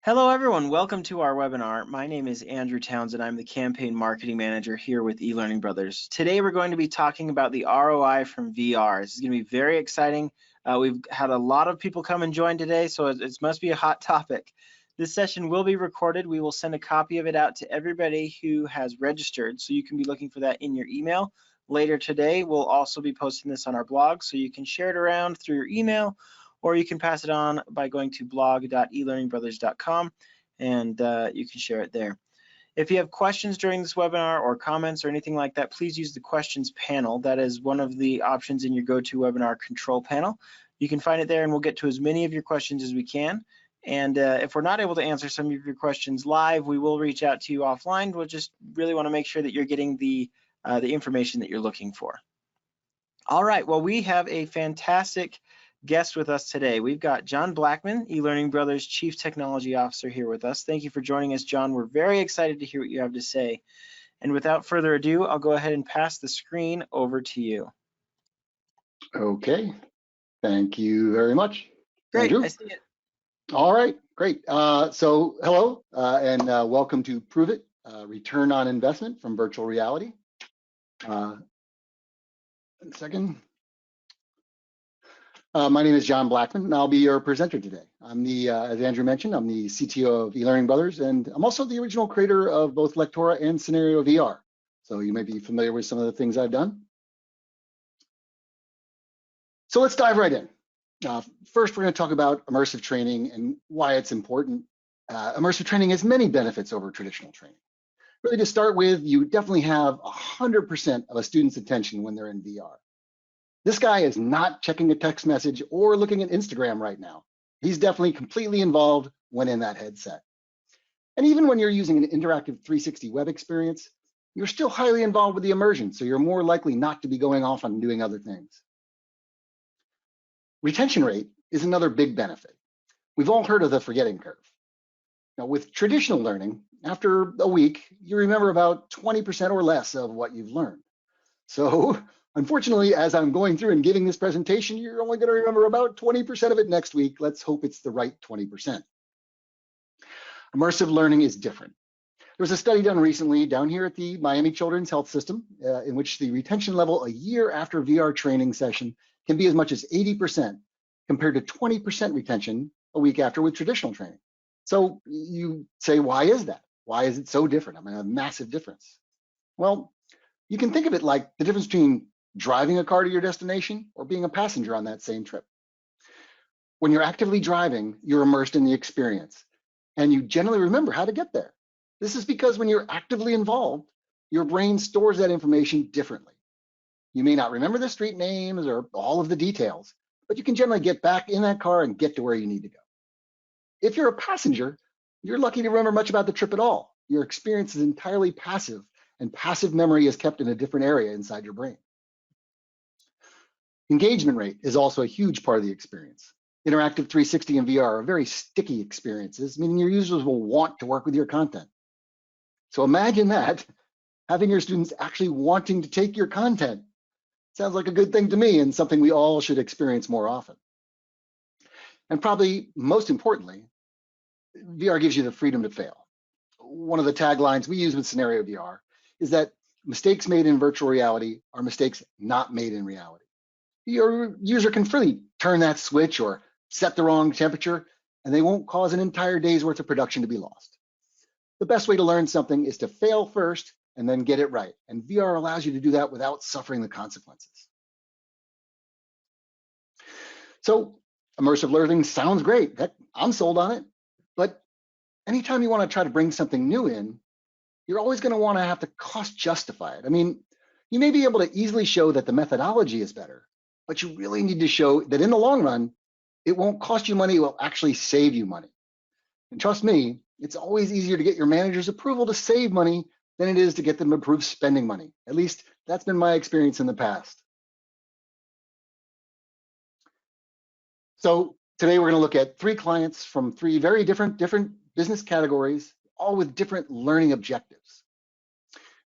Hello everyone, welcome to our webinar. My name is Andrew Townsend. I'm the Campaign Marketing Manager here with eLearning Brothers. Today we're going to be talking about the ROI from VR. This is going to be very exciting. We've had a lot of people come and join today, so it must be a hot topic. This session will be recorded. We will send a copy of it out to everybody who has registered, so you can be looking for that in your email. Later today, we'll also be posting this on our blog, so you can share it around through your email, or you can pass it on by going to blog.elearningbrothers.com and you can share it there. If you have questions during this webinar or comments or anything like that, please use the questions panel. That is one of the options in your GoToWebinar control panel. You can find it there and we'll get to as many of your questions as we can. And if we're not able to answer some of your questions live, we will reach out to you offline. We'll just really want to make sure that you're getting the information that you're looking for. All right, well, we have a fantastic guest with us today. We've got John Blackmon, eLearning Brothers Chief Technology Officer, here with us. Thank you for joining us, John. We're very excited to hear what you have to say. And without further ado, I'll go ahead and pass the screen over to you. Okay, thank you very much. Great, Andrew. I see it. All right, great. So hello and welcome to Prove It, Return on Investment from Virtual Reality. 1 second. My name is John Blackmon, and I'll be your presenter today. I'm the, as Andrew mentioned, I'm the CTO of eLearning Brothers, and I'm also the original creator of both Lectora and Scenario VR. So you may be familiar with some of the things I've done. So let's dive right in. First, we're going to talk about immersive training and why it's important. Immersive training has many benefits over traditional training. Really, to start with, you definitely have 100% of a student's attention when they're in VR. This guy is not checking a text message or looking at Instagram right now. He's definitely completely involved when in that headset. And even when you're using an interactive 360 web experience, you're still highly involved with the immersion, so you're more likely not to be going off and doing other things. Retention rate is another big benefit. We've all heard of the forgetting curve. Now, with traditional learning, after a week, you remember about 20% or less of what you've learned. So, unfortunately, as I'm going through and giving this presentation, you're only going to remember about 20% of it next week. Let's hope it's the right 20%. Immersive learning is different. There was a study done recently down here at the Miami Children's Health System in which the retention level a year after VR training session can be as much as 80% compared to 20% retention a week after with traditional training. So you say, why is that? Why is it so different? I mean, a massive difference. Well, you can think of it like the difference between driving a car to your destination or being a passenger on that same trip. When you're actively driving, you're immersed in the experience and you generally remember how to get there. This is because when you're actively involved, your brain stores that information differently. You may not remember the street names or all of the details, but you can generally get back in that car and get to where you need to go. If you're a passenger, you're lucky to remember much about the trip at all. Your experience is entirely passive, and passive memory is kept in a different area inside your brain. Engagement rate is also a huge part of the experience. Interactive 360 and VR are very sticky experiences, meaning your users will want to work with your content. So imagine that, having your students actually wanting to take your content. Sounds like a good thing to me and something we all should experience more often. And probably most importantly, VR gives you the freedom to fail. One of the taglines we use with Scenario VR is that mistakes made in virtual reality are mistakes not made in reality. Your user can freely turn that switch or set the wrong temperature, and they won't cause an entire day's worth of production to be lost. The best way to learn something is to fail first and then get it right. And VR allows you to do that without suffering the consequences. So immersive learning sounds great. Heck, I'm sold on it. But anytime you want to try to bring something new in, you're always going to want to have to cost justify it. I mean, you may be able to easily show that the methodology is better, but you really need to show that in the long run, it won't cost you money, it will actually save you money. And trust me, it's always easier to get your manager's approval to save money than it is to get them to approve spending money. At least that's been my experience in the past. So today we're going to look at 3 clients from 3 very different business categories, all with different learning objectives.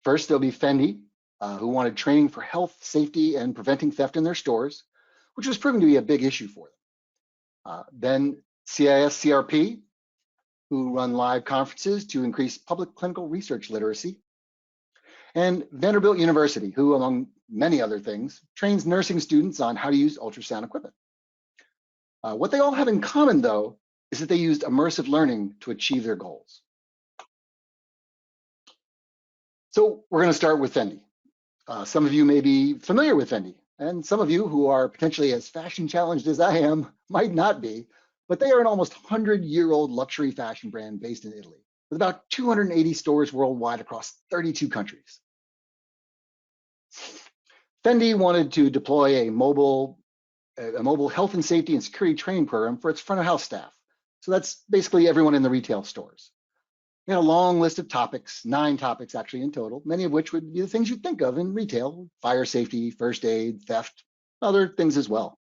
First, there'll be Fendi, who wanted training for health, safety, and preventing theft in their stores, which was proven to be a big issue for them. Then CISCRP, who run live conferences to increase public clinical research literacy, and Vanderbilt University, who, among many other things, trains nursing students on how to use ultrasound equipment. What they all have in common, though, is that they used immersive learning to achieve their goals. So we're going to start with Fendi. Some of you may be familiar with Fendi, and some of you who are potentially as fashion challenged as I am might not be, but they are an almost 100-year-old luxury fashion brand based in Italy, with about 280 stores worldwide across 32 countries. Fendi wanted to deploy a mobile health and safety and security training program for its front of house staff. So that's basically everyone in the retail stores. We had a long list of topics, 9 topics actually in total, many of which would be the things you'd think of in retail: fire safety, first aid, theft, other things as well.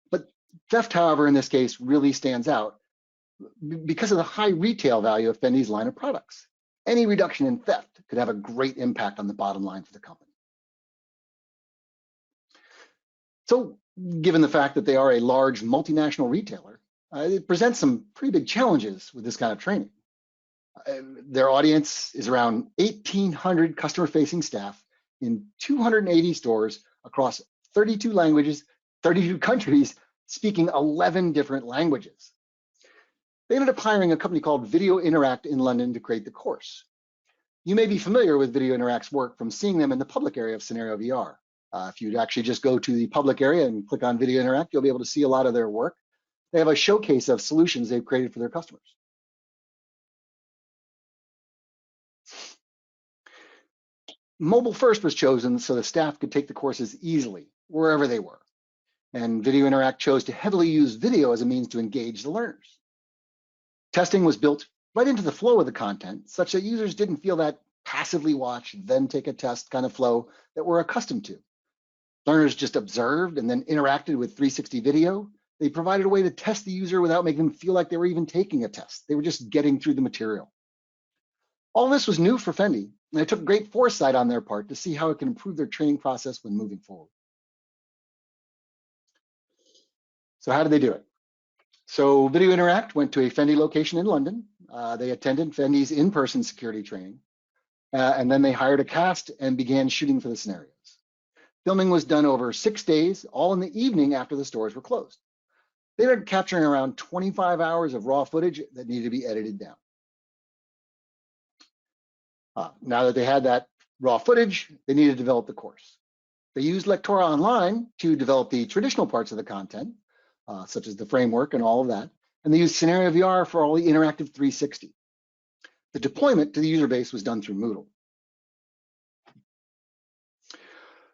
But theft, however, in this case really stands out because of the high retail value of Fendi's line of products. Any reduction in theft could have a great impact on the bottom line for the company. So given the fact that they are a large multinational retailer, it presents some pretty big challenges with this kind of training. Their audience is around 1,800 customer-facing staff in 280 stores across 32 languages, 32 countries, speaking 11 different languages. They ended up hiring a company called Video Interact in London to create the course. You may be familiar with Video Interact's work from seeing them in the public area of Scenario VR. If you actually just go to the public area and click on Video Interact, you'll be able to see a lot of their work. They have a showcase of solutions they've created for their customers. Mobile first was chosen so the staff could take the courses easily, wherever they were. And Video Interact chose to heavily use video as a means to engage the learners. Testing was built right into the flow of the content, such that users didn't feel that passively watch, then take a test kind of flow that we're accustomed to. Learners just observed and then interacted with 360 video. They provided a way to test the user without making them feel like they were even taking a test. They were just getting through the material. All this was new for Fendi, and it took great foresight on their part to see how it can improve their training process when moving forward. So how did they do it? So Video Interact went to a Fendi location in London. They attended Fendi's in-person security training, and then they hired a cast and began shooting for the scenarios. Filming was done over 6 days, all in the evening after the stores were closed. They ended up capturing around 25 hours of raw footage that needed to be edited down. Now that they had that raw footage, they needed to develop the course. They used Lectora Online to develop the traditional parts of the content, such as the framework and all of that, and they used Scenario VR for all the interactive 360. The deployment to the user base was done through Moodle.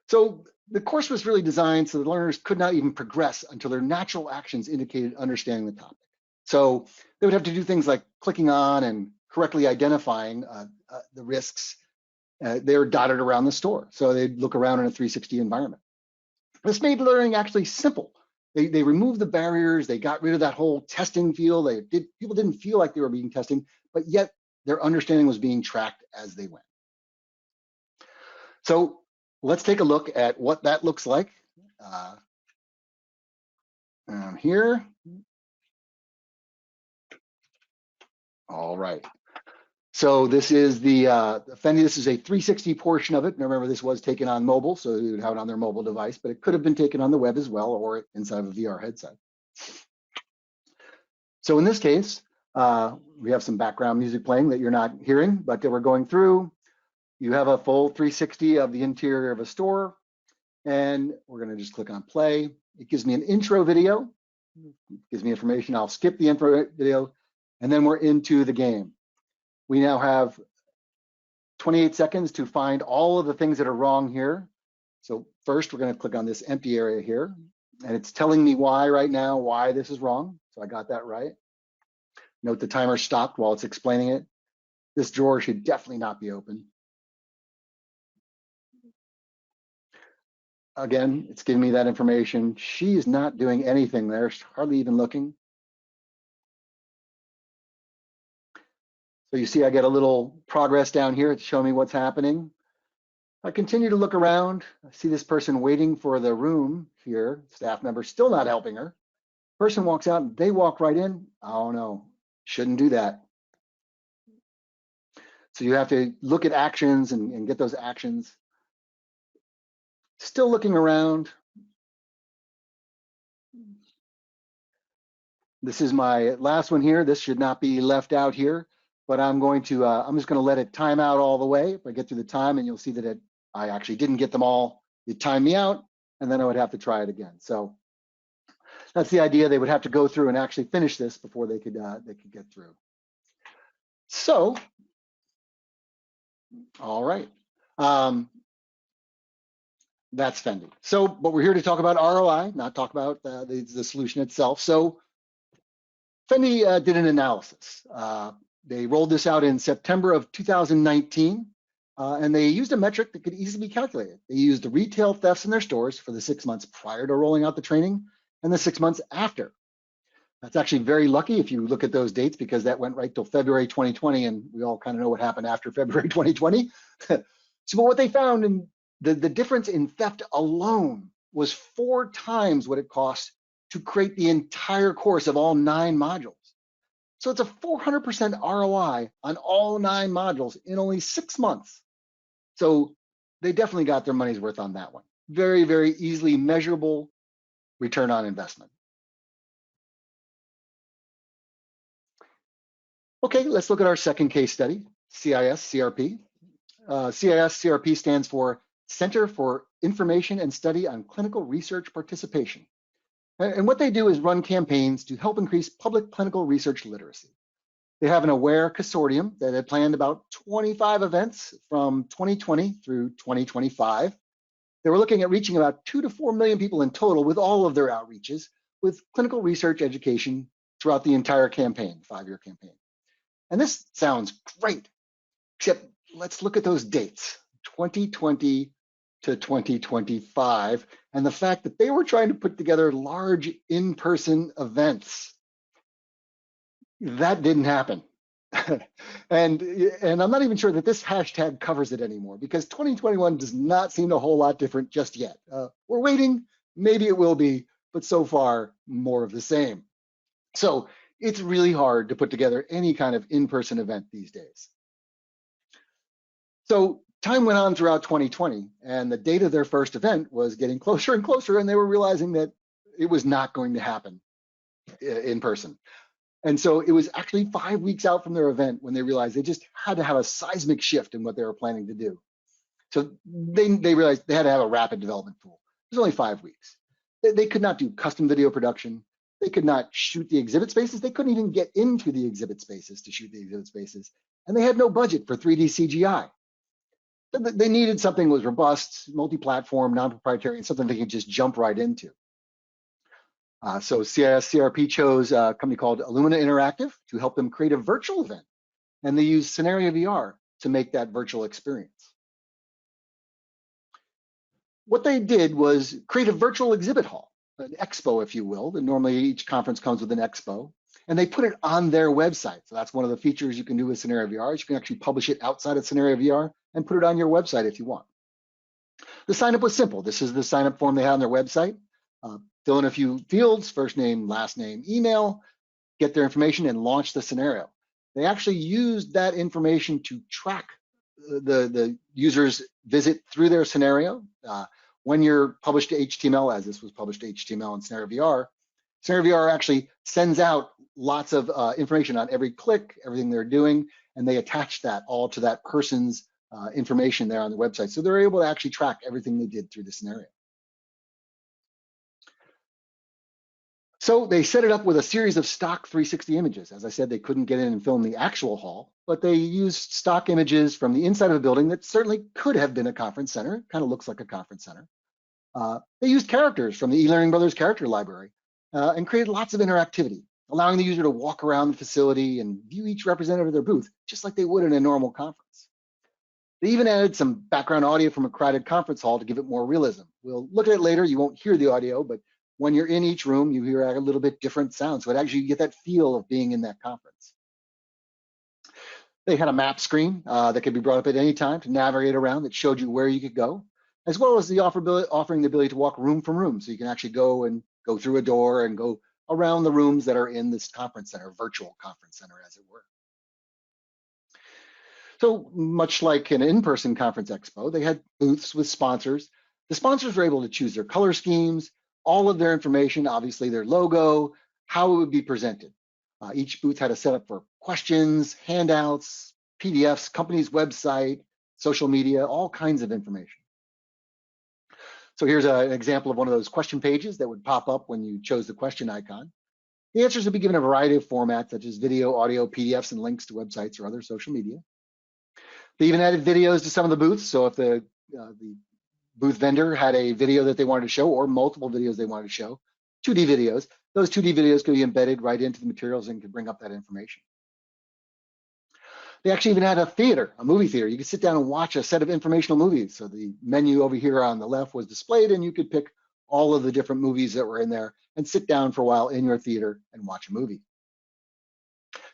So the course was really designed so the learners could not even progress until their natural actions indicated understanding the topic. So they would have to do things like clicking on and correctly identifying the risks. They were dotted around the store, so they'd look around in a 360 environment. This made learning actually simple. They removed the barriers, they got rid of that whole testing feel. People didn't feel like they were being tested, but yet their understanding was being tracked as they went. So let's take a look at what that looks like. Here. All right. So this is the Fendi. This is a 360 portion of it. Now remember, this was taken on mobile, so you would have it on their mobile device, but it could have been taken on the web as well, or inside of a VR headset. So in this case, we have some background music playing that you're not hearing, but that we're going through. You have a full 360 of the interior of a store, and we're going to just click on play. It gives me an intro video. It gives me information. I'll skip the intro video, and then we're into the game. We now have 28 seconds to find all of the things that are wrong here. So first, we're going to click on this empty area here, and it's telling me why right now, why this is wrong. So I got that right. Note the timer stopped while it's explaining it. This drawer should definitely not be open. Again, it's giving me that information. She is not doing anything there, she's hardly even looking. So you see I get a little progress down here. It's showing me what's happening. I continue to look around. I see this person waiting for the room here. Staff member still not helping her. Person walks out and they walk right in. Oh no, shouldn't do that. So you have to look at actions and get those actions. Still looking around. This is my last one here. This should not be left out here, but I'm just gonna let it time out all the way. If I get through the time, and you'll see that I actually didn't get them all. It timed me out, and then I would have to try it again. So that's the idea. They would have to go through and actually finish this before they could get through. So, all right. That's Fendi. So, but we're here to talk about ROI, not talk about the solution itself. So Fendi did an analysis. They rolled this out in September of 2019, and they used a metric that could easily be calculated. They used the retail thefts in their stores for the 6 months prior to rolling out the training and the 6 months after. That's actually very lucky if you look at those dates, because that went right till February 2020, and we all kind of know what happened after February 2020. So but what they found, in the difference in theft alone was 4 times what it cost to create the entire course of all 9 modules. So it's a 400% ROI on all 9 modules in only 6 months. So they definitely got their money's worth on that one. Very, very easily measurable return on investment. Okay, let's look at our second case study, CISCRP. CISCRP stands for Center for Information and Study on Clinical Research Participation. And what they do is run campaigns to help increase public clinical research literacy. They have an aware consortium that had planned about 25 events from 2020 through 2025. They were looking at reaching about 2 to 4 million people in total with all of their outreaches, with clinical research education throughout the entire campaign, 5-year campaign. And this sounds great, except let's look at those dates, 2020 to 2025, and the fact that they were trying to put together large in-person events. That didn't happen. and I'm not even sure that this hashtag covers it anymore, because 2021 does not seem a whole lot different just yet. We're waiting, maybe it will be, but so far, more of the same. So it's really hard to put together any kind of in-person event these days. So time went on throughout 2020, and the date of their first event was getting closer and closer, and they were realizing that it was not going to happen in person. And so it was actually 5 weeks out from their event when they realized they just had to have a seismic shift in what they were planning to do. So they realized they had to have a rapid development tool. It was only 5 weeks. They could not do custom video production. They could not shoot the exhibit spaces. They couldn't even get into the exhibit spaces to shoot the exhibit spaces. And they had no budget for 3D CGI. They needed something that was robust, multi-platform, non-proprietary, and something they could just jump right into. So CISCRP chose a company called Illumina Interactive to help them create a virtual event. And they used Scenario VR to make that virtual experience. What they did was create a virtual exhibit hall, an expo, if you will. And normally each conference comes with an expo. And they put it on their website. So that's one of the features you can do with Scenario VR, is you can actually publish it outside of Scenario VR and put it on your website if you want. The sign-up was simple. This is the sign-up form they had on their website. Fill in a few fields, first name, last name, email, get their information, and launch the scenario. They actually used that information to track the user's visit through their scenario. When you're published to HTML, as this was published to HTML in Scenario VR actually sends out lots of information on every click, everything they're doing, and they attach that all to that person's information there on the website. So they're able to actually track everything they did through the scenario. So they set it up with a series of stock 360 images. As I said, they couldn't get in and film the actual hall, but they used stock images from the inside of a building that certainly could have been a conference center. It kind of looks like a conference center. They used characters from the eLearning Brothers character library and created lots of interactivity, allowing the user to walk around the facility and view each representative of their booth, just like they would in a normal conference. They even added some background audio from a crowded conference hall to give it more realism. We'll look at it later. You won't hear the audio, but when you're in each room, you hear a little bit different sounds. So it actually, you get that feel of being in that conference. They had a map screen that could be brought up at any time to navigate around, that showed you where you could go, as well as the offering the ability to walk room from room. So you can actually go through a door and go around the rooms that are in this conference center, virtual conference center, as it were. So much like an in-person conference expo, they had booths with sponsors. The sponsors were able to choose their color schemes, all of their information, obviously their logo, how it would be presented. Each booth had a setup for questions, handouts, PDFs, company's website, social media, all kinds of information. So here's an example of one of those question pages that would pop up when you chose the question icon. The answers would be given a variety of formats, such as video, audio, PDFs, and links to websites or other social media. They even added videos to some of the booths. So if the booth vendor had a video that they wanted to show, or multiple videos they wanted to show, 2D videos, those 2D videos could be embedded right into the materials and could bring up that information. They actually even had a theater, a movie theater. You could sit down and watch a set of informational movies. So the menu over here on the left was displayed, and you could pick all of the different movies that were in there and sit down for a while in your theater and watch a movie.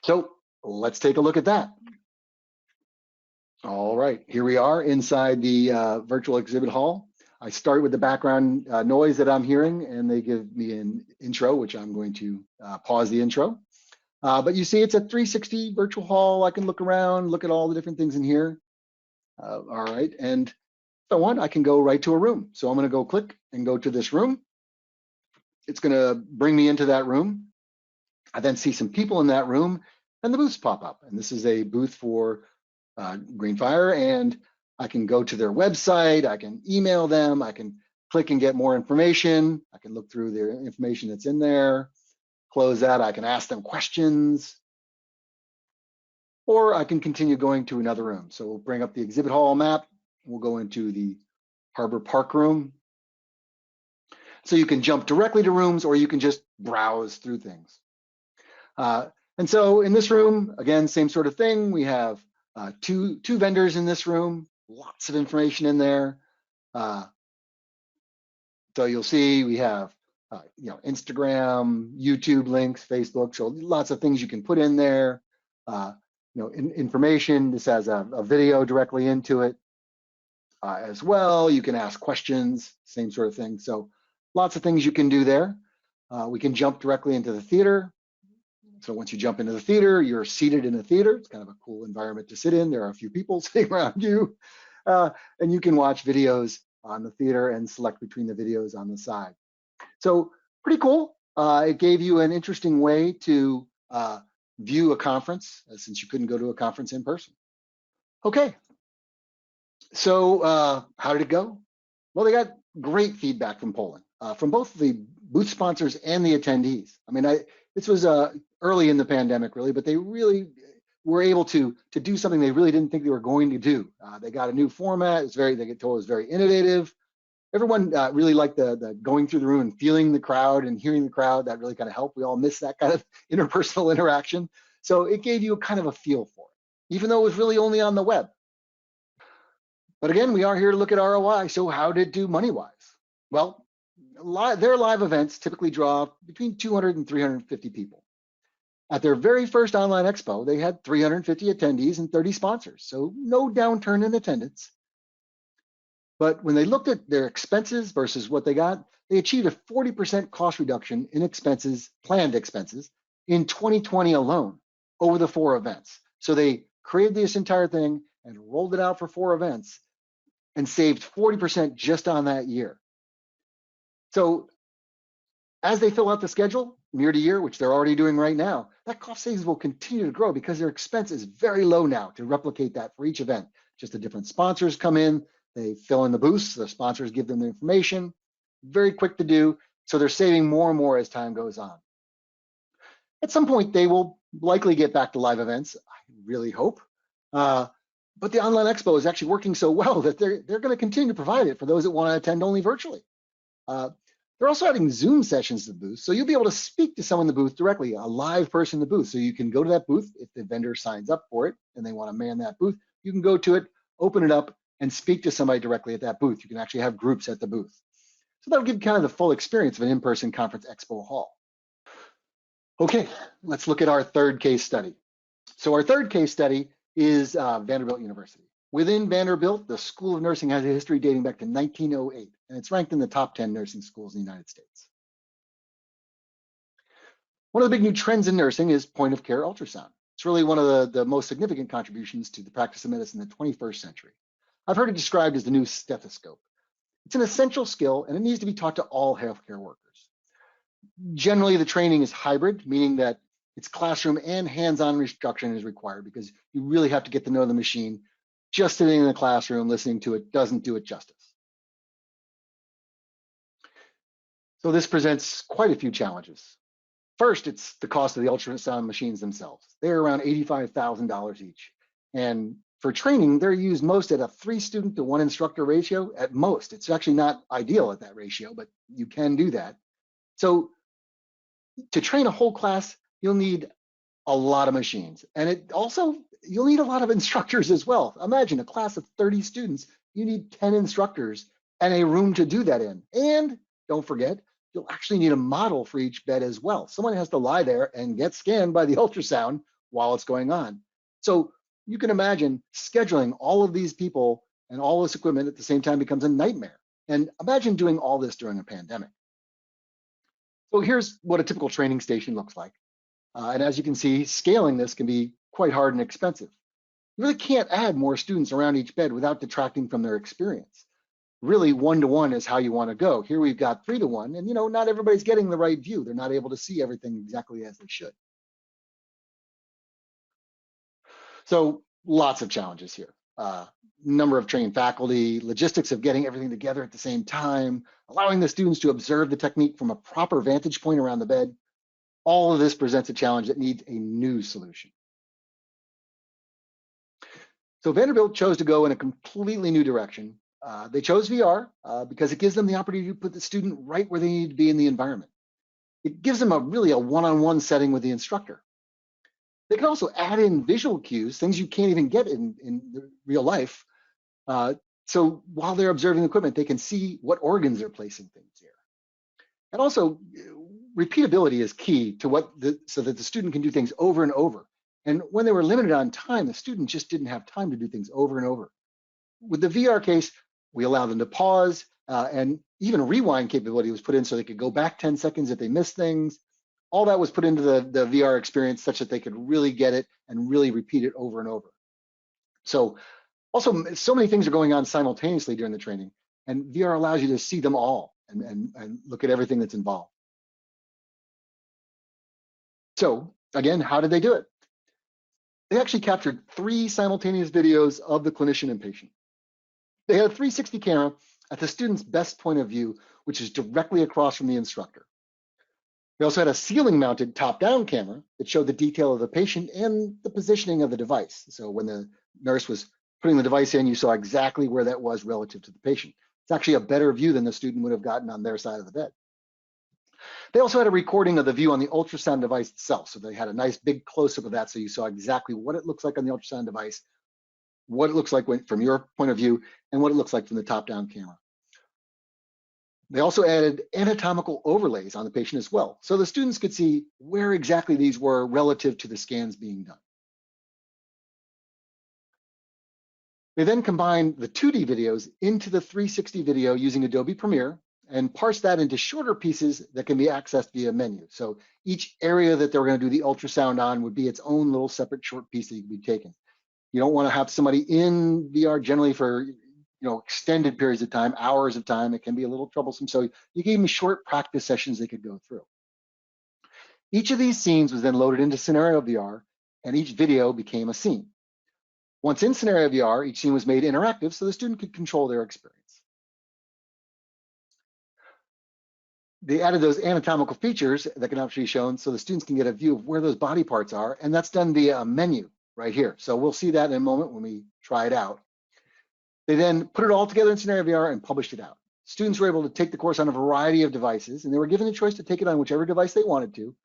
So let's take a look at that. All right, here we are inside the virtual exhibit hall. I start with the background noise that I'm hearing, and they give me an intro, which I'm going to pause the intro. But you see it's a 360 virtual hall. I can look around, look at all the different things in here. All right, and if I want, I can go right to a room. So I'm gonna go click and go to this room. It's gonna bring me into that room. I then see some people in that room, and the booths pop up. And this is a booth for Greenfire, and I can go to their website, I can email them, I can click and get more information, I can look through their information that's in there, close that, I can ask them questions, or I can continue going to another room. So we'll bring up the exhibit hall map, we'll go into the Harbor Park room. So you can jump directly to rooms, or you can just browse through things. And so in this room, again, same sort of thing. We have two vendors in this room, lots of information in there. So you'll see we have Instagram, YouTube links, Facebook, so lots of things you can put in there. Information. This has a video directly into it as well. You can ask questions, same sort of thing. So lots of things you can do there. We can jump directly into the theater. So once you jump into the theater, you're seated in the theater. It's kind of a cool environment to sit in. There are a few people sitting around you, and you can watch videos on the theater and select between the videos on the side. So pretty cool. It gave you an interesting way to view a conference, since you couldn't go to a conference in person. Okay, so how did it go? Well, they got great feedback from polling, from both the booth sponsors and the attendees. I mean, this was early in the pandemic, really, but they really were able to do something they really didn't think they were going to do. They got a new format. They get told it was very innovative. Everyone really liked the going through the room and feeling the crowd and hearing the crowd. That really kind of helped. We all miss that kind of interpersonal interaction. So it gave you a kind of a feel for it, even though it was really only on the web. But again, we are here to look at ROI. So how did it do money-wise? Well, their live events typically draw between 200 and 350 people. At their very first online expo, they had 350 attendees and 30 sponsors, so no downturn in attendance. But when they looked at their expenses versus what they got, they achieved a 40% cost reduction in expenses, planned expenses, in 2020 alone over the 4 events. So they created this entire thing and rolled it out for 4 events and saved 40% just on that year. So as they fill out the schedule year to year, which they're already doing right now, that cost savings will continue to grow because their expense is very low now to replicate that for each event. Just the different sponsors come in, they fill in the booths, the sponsors give them the information, very quick to do. So they're saving more and more as time goes on. At some point, they will likely get back to live events, I really hope. But the online expo is actually working so well that they're going to continue to provide it for those that want to attend only virtually. They're also having Zoom sessions at the booth, so you'll be able to speak to someone in the booth directly, a live person in the booth. So you can go to that booth if the vendor signs up for it and they want to man that booth. You can go to it, open it up, and speak to somebody directly at that booth. You can actually have groups at the booth. So that'll give kind of the full experience of an in-person conference expo hall. Okay, let's look at our third case study. So our third case study is Vanderbilt University. Within Vanderbilt, the School of Nursing has a history dating back to 1908, and it's ranked in the top 10 nursing schools in the United States. One of the big new trends in nursing is point of care ultrasound. It's really one of the most significant contributions to the practice of medicine in the 21st century. I've heard it described as the new stethoscope. It's an essential skill and it needs to be taught to all healthcare workers. Generally, the training is hybrid, meaning that it's classroom and hands-on instruction is required because you really have to get to know the machine. Just sitting in the classroom listening to it doesn't do it justice. So this presents quite a few challenges. First, it's the cost of the ultrasound machines themselves. They're around $85,000 each. And for training, they're used most at a 3 student to 1 instructor ratio at most. It's actually not ideal at that ratio, but you can do that. So to train a whole class, you'll need a lot of machines. And you'll need a lot of instructors as well. Imagine a class of 30 students, you need 10 instructors and a room to do that in. And don't forget, you'll actually need a model for each bed as well. Someone has to lie there and get scanned by the ultrasound while it's going on. So you can imagine scheduling all of these people and all this equipment at the same time becomes a nightmare. And imagine doing all this during a pandemic. So here's what a typical training station looks like. And as you can see, scaling this can be quite hard and expensive. You really can't add more students around each bed without detracting from their experience. Really, 1-to-1 is how you want to go. Here we've got 3-to-1, and not everybody's getting the right view. They're not able to see everything exactly as they should. So lots of challenges here. Number of trained faculty, logistics of getting everything together at the same time, allowing the students to observe the technique from a proper vantage point around the bed. All of this presents a challenge that needs a new solution. So Vanderbilt chose to go in a completely new direction. They chose VR because it gives them the opportunity to put the student right where they need to be in the environment. It gives them really a one-on-one setting with the instructor. They can also add in visual cues, things you can't even get in real life. So while they're observing the equipment, they can see what organs are placing things here. And also, repeatability is key to so that the student can do things over and over. And when they were limited on time, the student just didn't have time to do things over and over. With the VR case, we allow them to pause, and even rewind capability was put in so they could go back 10 seconds if they missed things. All that was put into the VR experience such that they could really get it and really repeat it over and over. So also, so many things are going on simultaneously during the training, and VR allows you to see them all and look at everything that's involved. So again, how did they do it? They actually captured 3 simultaneous videos of the clinician and patient. They had a 360 camera at the student's best point of view, which is directly across from the instructor. They also had a ceiling-mounted top-down camera that showed the detail of the patient and the positioning of the device. So when the nurse was putting the device in, you saw exactly where that was relative to the patient. It's actually a better view than the student would have gotten on their side of the bed. They also had a recording of the view on the ultrasound device itself. So they had a nice big close-up of that, so you saw exactly what it looks like on the ultrasound device, what it looks like from your point of view, and what it looks like from the top-down camera. They also added anatomical overlays on the patient as well, so the students could see where exactly these were relative to the scans being done. They then combined the 2D videos into the 360 video using Adobe Premiere and parsed that into shorter pieces that can be accessed via menu. So each area that they were going to do the ultrasound on would be its own little separate short piece that could be taken. You don't want to have somebody in VR generally for extended periods of time, hours of time. It can be a little troublesome. So you gave them short practice sessions they could go through. Each of these scenes was then loaded into Scenario VR, and each video became a scene. Once in Scenario VR, each scene was made interactive so the student could control their experience. They added those anatomical features that can actually be shown so the students can get a view of where those body parts are, and that's done via a menu right here. So we'll see that in a moment when we try it out. They then put it all together in Scenario VR and published it out. Students were able to take the course on a variety of devices, and they were given the choice to take it on whichever device they wanted to,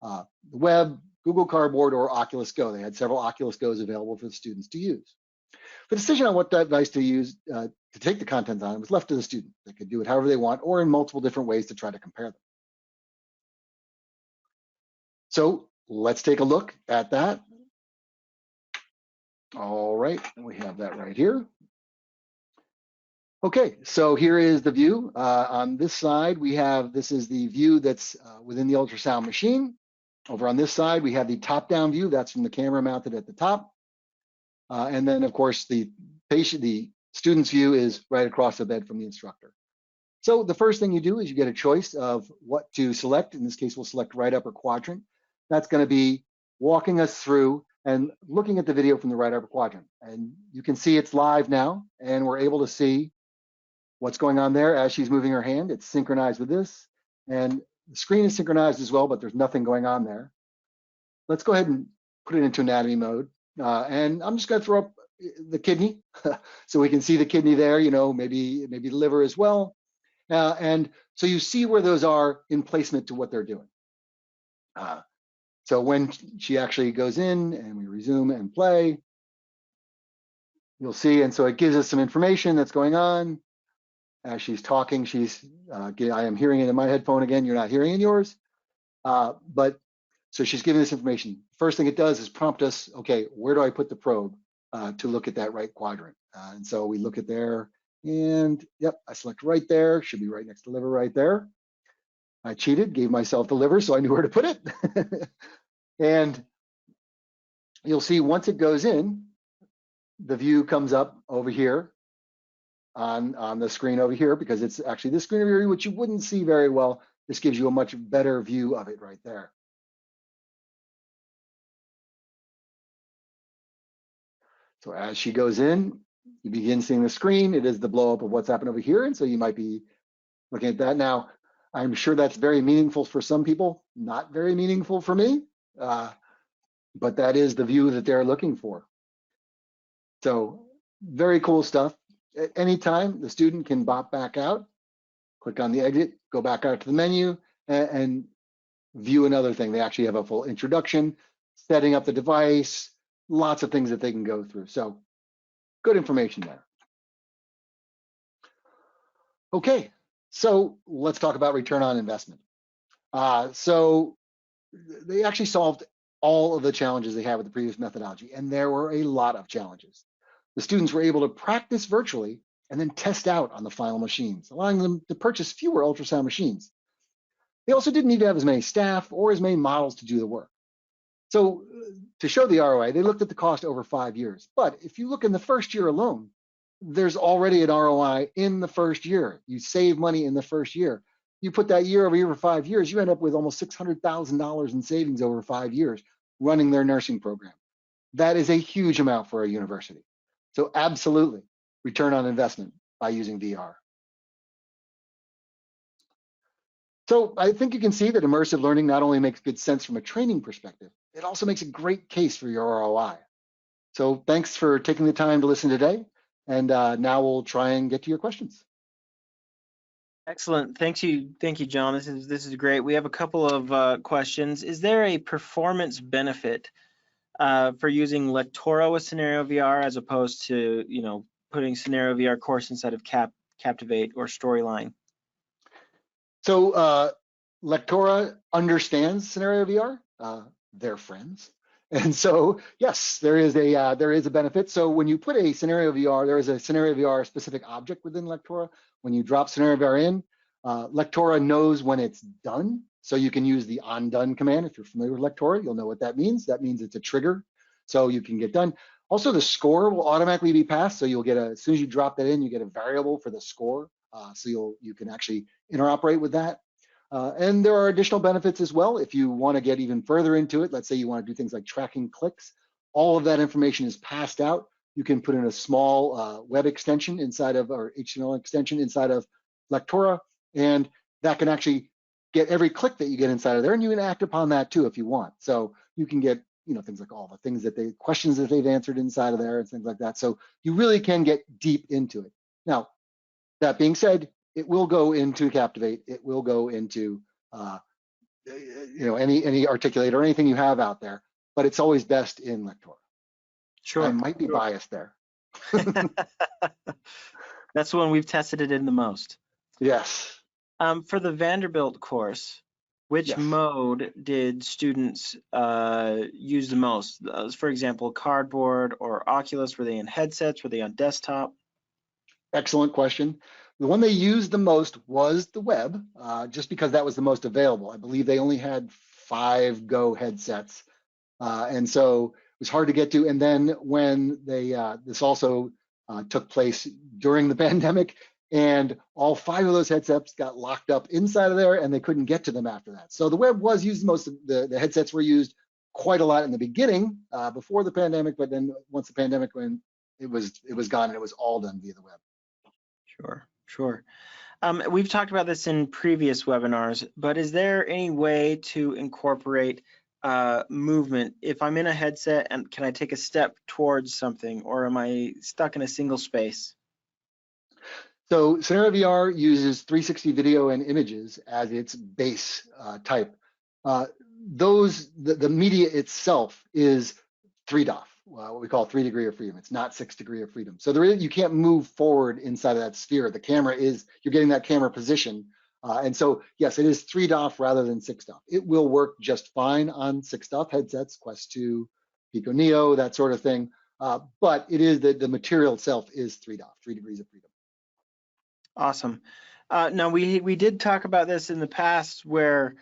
the web, Google Cardboard, or Oculus Go. They had several Oculus Go's available for the students to use. The decision on what device to use to take the content on was left to the student. They could do it however they want or in multiple different ways to try to compare them. So let's take a look at that. All right, we have that right here. Okay, so here is the view. On this side, this is the view that's within the ultrasound machine. Over on this side, we have the top-down view. That's from the camera mounted at the top. And then, of course, the student's view is right across the bed from the instructor. So the first thing you do is you get a choice of what to select. In this case, we'll select right upper quadrant. That's going to be walking us through and looking at the video from the right upper quadrant. And you can see it's live now, and we're able to see what's going on there as she's moving her hand. It's synchronized with this, and the screen is synchronized as well, but there's nothing going on there. Let's go ahead and put it into anatomy mode. And I'm just going to throw up the kidney so we can see the kidney there, maybe the liver as well. And so you see where those are in placement to what they're doing. So when she actually goes in and we resume and play, you'll see, and so it gives us some information that's going on. As she's talking, I am hearing it in my headphone again, you're not hearing in yours. But so she's giving this information. First thing it does is prompt us, okay, where do I put the probe to look at that right quadrant? And so we look at there, and yep, I select right there, should be right next to liver right there. I cheated, gave myself the liver, so I knew where to put it. And you'll see once it goes in, the view comes up over here on the screen over here, because it's actually this screen over here, which you wouldn't see very well. This gives you a much better view of it right there. So as she goes in, you begin seeing the screen. It is the blow up of what's happened over here. And so you might be looking at that. Now, I'm sure that's very meaningful for some people, not very meaningful for me, but that is the view that they're looking for. So very cool stuff. At any time, the student can bop back out, click on the exit, go back out to the menu, and view another thing. They actually have a full introduction, setting up the device, lots of things that they can go through. So good information there. Okay, so let's talk about return on investment. So they actually solved all of the challenges they had with the previous methodology, and there were a lot of challenges. The students were able to practice virtually and then test out on the final machines, allowing them to purchase fewer ultrasound machines. They also didn't need to have as many staff or as many models to do the work. So to show the ROI, they looked at the cost over 5 years. But if you look in the first year alone, there's already an ROI in the first year. You save money in the first year. You put that year over year for 5 years, you end up with almost $600,000 in savings over 5 years running their nursing program. That is a huge amount for a university. So absolutely, return on investment by using VR. So I think you can see that immersive learning not only makes good sense from a training perspective, it also makes a great case for your ROI. So thanks for taking the time to listen today. And now we'll try and get to your questions. Excellent. Thank you, John. This is great. We have a couple of questions. Is there a performance benefit for using Lectora with Scenario VR as opposed to, putting Scenario VR course inside of Captivate or Storyline? So Lectora understands Scenario VR. They're friends. And so, yes, there is a benefit. So when you put a Scenario VR, there is a Scenario VR specific object within Lectora. When you drop Scenario VR in, Lectora knows when it's done. So you can use the OnDone command. If you're familiar with Lectora, you'll know what that means. That means it's a trigger, so you can get done. Also, the score will automatically be passed. So you'll get as soon as you drop that in, you get a variable for the score. So you can actually interoperate with that. And there are additional benefits as well. If you want to get even further into it, let's say you want to do things like tracking clicks, all of that information is passed out. You can put in a small web extension inside of, or HTML extension inside of Lectora, and that can actually get every click that you get inside of there, and you can act upon that too if you want. So you can get, things like all the things that questions that they've answered inside of there and things like that. So you really can get deep into it. Now, that being said, it will go into Captivate. It will go into any articulator or anything you have out there, but it's always best in Lectora. Sure. I might be biased there. That's the one we've tested it in the most. Yes. For the Vanderbilt course, which mode did students use the most? For example, Cardboard or Oculus, were they in headsets? Were they on desktop? Excellent question. The one they used the most was the web, just because that was the most available. I believe they only had 5 Go headsets. And so it was hard to get to. And then when they, this also took place during the pandemic, and all 5 of those headsets got locked up inside of there and they couldn't get to them after that. So the web was used, most of the headsets were used quite a lot in the beginning before the pandemic, but then once the pandemic went, it was gone and it was all done via the web. Sure, sure. We've talked about this in previous webinars, but is there any way to incorporate movement? If I'm in a headset, and can I take a step towards something, or am I stuck in a single space? So Scenario VR uses 360 video and images as its base type. The media itself is 3DOF, what we call 3 degree of freedom. It's not 6 degree of freedom. So you can't move forward inside of that sphere. The camera is, you're getting that camera position. And so, yes, it is 3DOF rather than 6DOF. It will work just fine on 6DOF headsets, Quest 2, Pico Neo, that sort of thing. But it is the material itself is 3DOF, 3 degrees of freedom. Awesome. Now we did talk about this in the past, where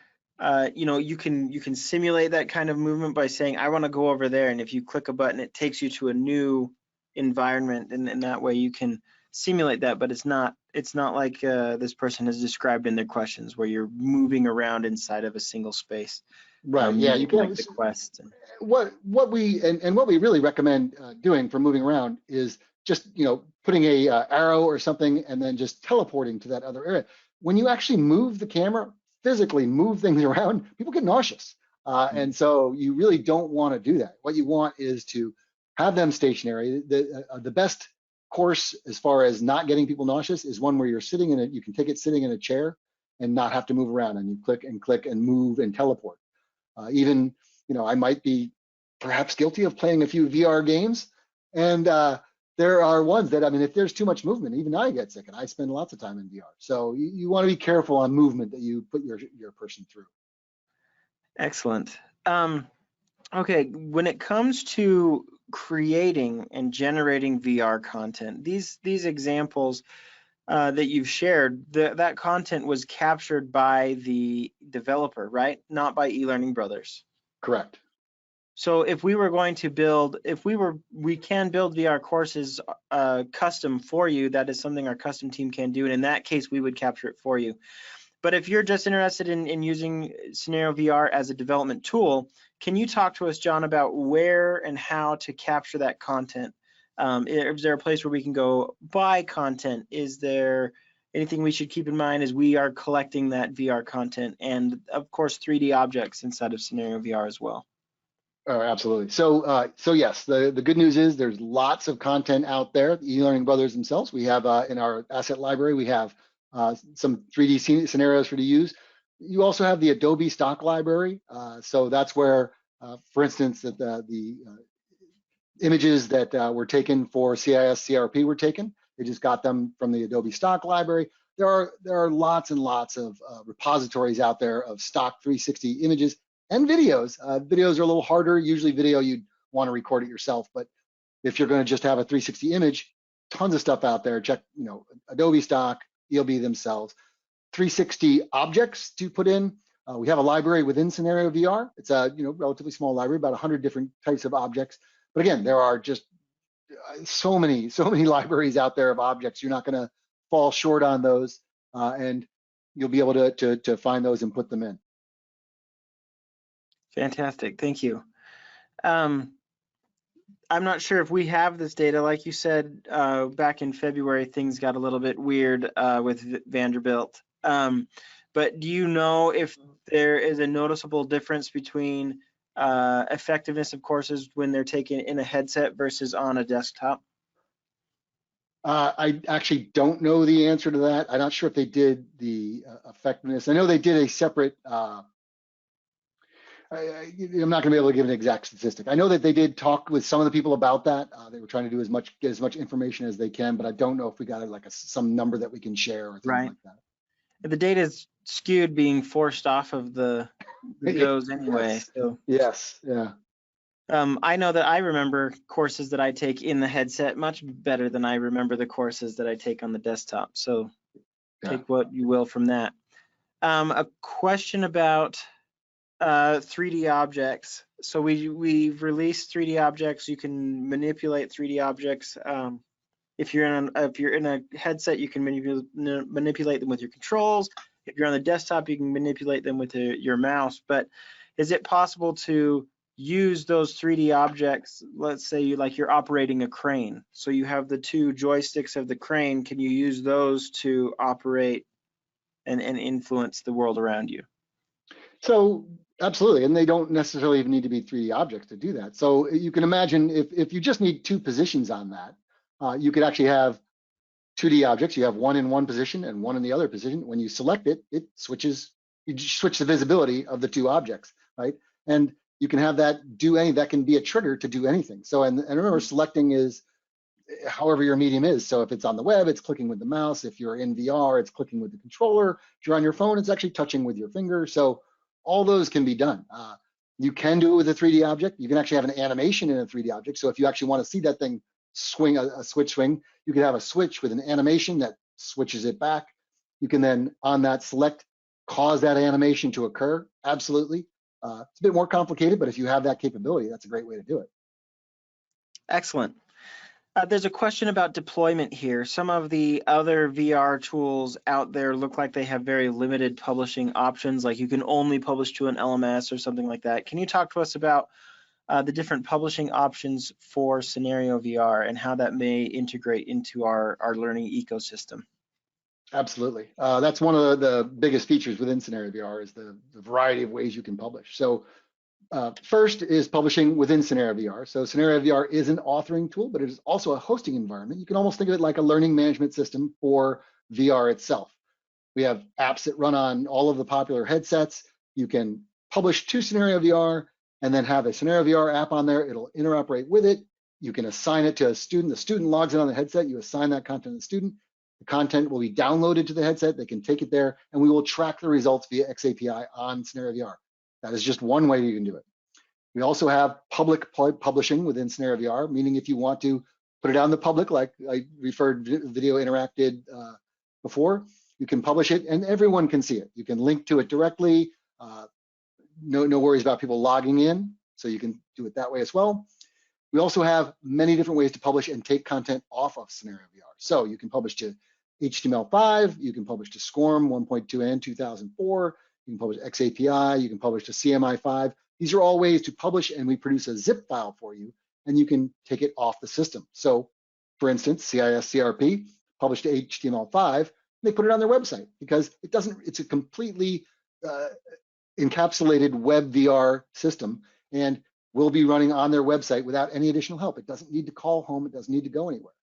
you know, you can simulate that kind of movement by saying, I want to go over there, and if you click a button, it takes you to a new environment, and that way you can simulate that. But it's not like this person has described in their questions, where you're moving around inside of a single space. Right. Yeah. You can. Like the Quest. What we really recommend doing for moving around is just, you know, putting a arrow or something and then just teleporting to that other area. When you actually move the camera, physically move things around, people get nauseous. And so you really don't want to do that. What you want is to have them stationary. The best course as far as not getting people nauseous is one where you're sitting in it. You can take it sitting in a chair and not have to move around, and you click and move and teleport. Even, you know, I might be perhaps guilty of playing a few VR games, and there are ones that, I mean, if there's too much movement, even I get sick, and I spend lots of time in VR. So you want to be careful on movement that you put your person through. Excellent. Okay, when it comes to creating and generating VR content, these examples that you've shared, that content was captured by the developer, right? Not by eLearning Brothers. Correct. So if we were going to build, we can build VR courses custom for you. That is something our custom team can do, and in that case, we would capture it for you. But if you're just interested in using Scenario VR as a development tool, can you talk to us, John, about where and how to capture that content? Is there a place where we can go buy content? Is there anything we should keep in mind as we are collecting that VR content, and of course 3D objects inside of Scenario VR as well? Oh, absolutely. So yes, the good news is there's lots of content out there. The eLearning Brothers themselves, we have in our asset library, we have some 3D scenarios for you to use. You also have the Adobe stock library. So that's where, for instance, that the images that were taken for CISCRP were taken. They just got them from the Adobe stock library. There are lots and lots of repositories out there of stock 360 images and videos. Videos are a little harder. Usually video, you'd want to record it yourself, but if you're going to just have a 360 image, tons of stuff out there. Check, you know, Adobe stock, ELB themselves. 360 objects to put in. We have a library within Scenario VR. It's a, you know, relatively small library, about 100 different types of objects. But again, there are just so many libraries out there of objects. You're not going to fall short on those, and you'll be able to find those and put them in. Fantastic, thank you. I'm not sure if we have this data. Like you said, back in February, things got a little bit weird with Vanderbilt. But do you know if there is a noticeable difference between effectiveness of courses when they're taken in a headset versus on a desktop? I actually don't know the answer to that. I'm not sure if they did the effectiveness. I know they did a separate, I'm not going to be able to give an exact statistic. I know that they did talk with some of the people about that. They were trying to do get as much information as they can, but I don't know if we got like some number that we can share or things like that. The data is skewed, being forced off of the Goes anyway. Yes. So yes, yeah. I know that I remember courses that I take in the headset much better than I remember the courses that I take on the desktop. So take what you will from that. A question about 3D objects. So we've released 3D objects. You can manipulate 3D objects. If you're in a headset, you can manipulate them with your controls. If you're on the desktop, you can manipulate them with your mouse. But is it possible to use those 3D objects? Let's say you're operating a crane. So you have the two joysticks of the crane. Can you use those to operate and influence the world around you? So absolutely, and they don't necessarily even need to be 3D objects to do that. So you can imagine if you just need two positions on that, you could actually have 2D objects. You have one in one position and one in the other position. When you select it, it switches. You just switch the visibility of the two objects, right? And you can have that do any. That can be a trigger to do anything. So and remember, selecting is however your medium is. So if it's on the web, it's clicking with the mouse. If you're in VR, it's clicking with the controller. If you're on your phone, it's actually touching with your finger. So all those can be done. You can do it with a 3D object. You can actually have an animation in a 3D object. So if you actually want to see that thing swing, a switch swing, you could have a switch with an animation that switches it back. You can then on that select, cause that animation to occur. Absolutely. It's a bit more complicated, but if you have that capability, that's a great way to do it. Excellent. There's a question about deployment here. Some of the other VR tools out there look like they have very limited publishing options, like you can only publish to an LMS or something like that. Can you talk to us about the different publishing options for Scenario VR and how that may integrate into our learning ecosystem? Absolutely. That's one of the biggest features within Scenario VR is the variety of ways you can publish. So first is publishing within Scenario VR. So Scenario VR is an authoring tool, but it is also a hosting environment. You can almost think of it like a learning management system for VR itself. We have apps that run on all of the popular headsets. You can publish to Scenario VR and then have a Scenario VR app on there. It'll interoperate with it. You can assign it to a student. The student logs in on the headset. You assign that content to the student. The content will be downloaded to the headset. They can take it there, and we will track the results via XAPI on Scenario VR. That is just one way you can do it. We also have public publishing within Scenario VR, meaning if you want to put it out in the public, like I referred video interacted before, you can publish it and everyone can see it. You can link to it directly. No worries about people logging in, so you can do it that way as well. We also have many different ways to publish and take content off of Scenario VR. So you can publish to HTML5, you can publish to SCORM 1.2 and 2004, you can publish XAPI, you can publish to CMI5. These are all ways to publish, and we produce a zip file for you, and you can take it off the system. So for instance, CISCRP published to HTML5, they put it on their website because it's a completely encapsulated web VR system and will be running on their website without any additional help. It doesn't need to call home, it doesn't need to go anywhere.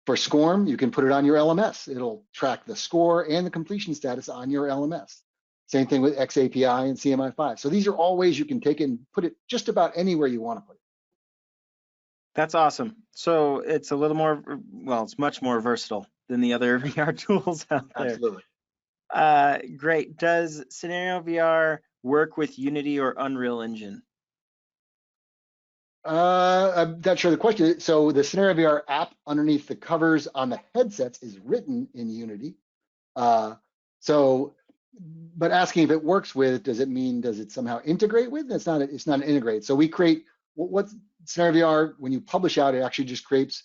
For SCORM, you can put it on your LMS. It'll track the score and the completion status on your LMS. Same thing with XAPI and CMI5. So these are all ways you can take it and put it just about anywhere you want to put it. That's awesome. So it's a little more, well, it's much more versatile than the other VR tools out there. Absolutely. Great. Does Scenario VR work with Unity or Unreal Engine? I'm not sure the question. So the Scenario VR app underneath the covers on the headsets is written in Unity. But asking if it works with, does it somehow integrate with? It's not an integrate. So we create what's Scenario VR, when you publish out, it actually just creates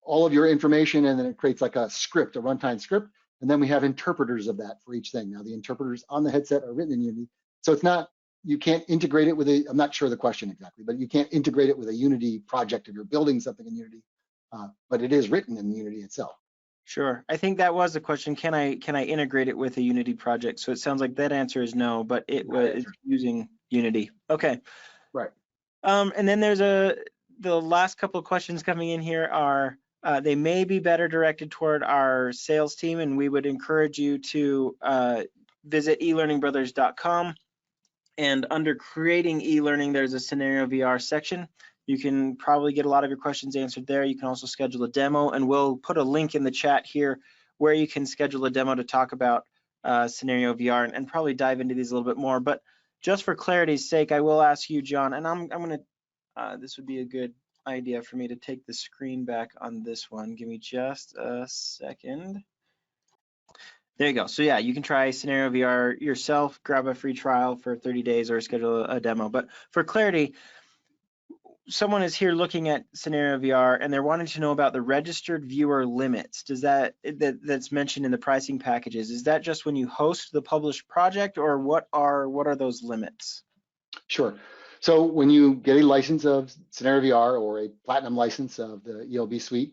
all of your information, and then it creates like a script, a runtime script. And then we have interpreters of that for each thing. Now the interpreters on the headset are written in Unity. So it's not, you can't integrate it with I'm not sure the question exactly, but you can't integrate it with a Unity project if you're building something in Unity, but it is written in Unity itself. Sure. I think that was the question. Can I integrate it with a Unity project? So it sounds like that answer is no, but it was using Unity. Okay. Right. And then there's the last couple of questions coming in here are, they may be better directed toward our sales team, and we would encourage you to visit elearningbrothers.com, and under creating e-learning, there's a Scenario VR section. You can probably get a lot of your questions answered there. You can also schedule a demo, and we'll put a link in the chat here where you can schedule a demo to talk about Scenario VR and probably dive into these a little bit more. But just for clarity's sake, I will ask you, John, and I'm gonna, this would be a good idea for me to take the screen back on this one. Give me just a second. There you go. So yeah, you can try Scenario VR yourself, grab a free trial for 30 days or schedule a demo. But for clarity, someone is here looking at Scenario VR and they're wanting to know about the registered viewer limits. Does that's mentioned in the pricing packages, is that just when you host the published project, or what are those limits? Sure. So when you get a license of Scenario VR or a platinum license of the ELB suite,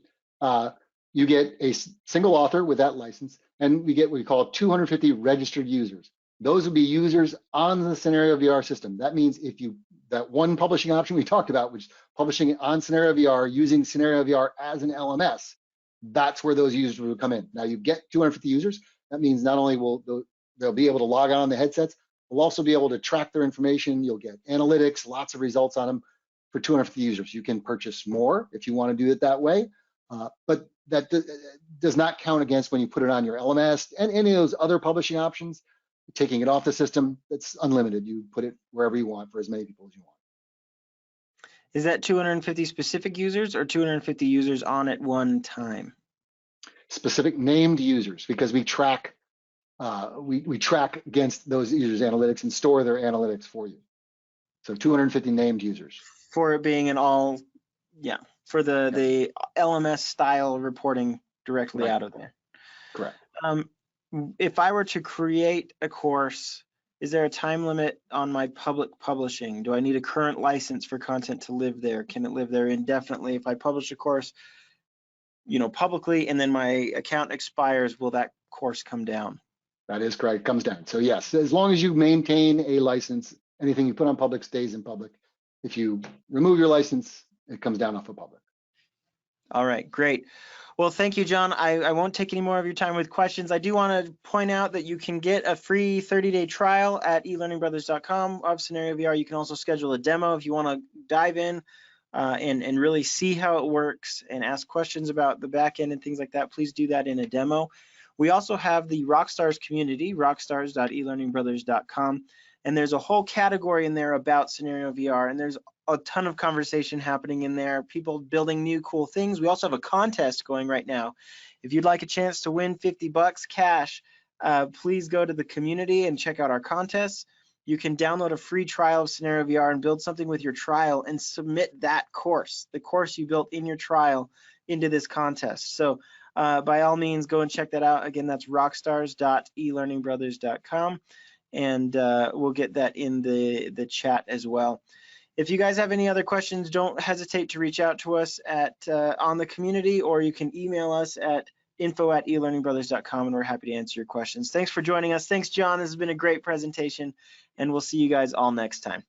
you get a single author with that license, and we get what we call 250 registered users. Those would be users on the Scenario VR system. That means if you, that one publishing option we talked about, which is publishing on Scenario VR using Scenario VR as an LMS, that's where those users will come in. Now you get 250 users. That means not only will they'll be able to log on the headsets, we'll also be able to track their information. You'll get analytics, lots of results on them for 250 users. You can purchase more if you want to do it that way, but that does not count against when you put it on your LMS and any of those other publishing options. Taking it off the system, it's unlimited. You put it wherever you want for as many people as you want. Is that 250 specific users or 250 users on at one time? Specific named users, because we track we track against those users' analytics and store their analytics for you. So 250 named users. For it being an all, yeah, for the LMS style reporting directly out of there. Correct. If I were to create a course, is there a time limit on my public publishing? Do I need a current license for content to live there? Can it live there indefinitely? If I publish a course, publicly, and then my account expires, will that course come down? That is correct. It comes down. So yes, as long as you maintain a license, anything you put on public stays in public. If you remove your license, it comes down off of public. All right, great. Well, thank you, John. I won't take any more of your time with questions. I do want to point out that you can get a free 30-day trial at eLearningBrothers.com of Scenario VR. You can also schedule a demo if you want to dive in and really see how it works and ask questions about the back end and things like that. Please do that in a demo. We also have the Rockstars community, rockstars.elearningbrothers.com, and there's a whole category in there about Scenario VR, and there's a ton of conversation happening in there, people building new cool things. We also have a contest going right now. If you'd like a chance to win 50 bucks cash, please go to the community and check out our contests. You can download a free trial of Scenario VR and build something with your trial and submit that course, the course you built in your trial, into this contest. So by all means, go and check that out. Again, that's rockstars.elearningbrothers.com, and we'll get that in the chat as well. If you guys have any other questions, don't hesitate to reach out to us on the community, or you can email us at info@elearningbrothers.com, and we're happy to answer your questions. Thanks for joining us. Thanks, John. This has been a great presentation, and we'll see you guys all next time.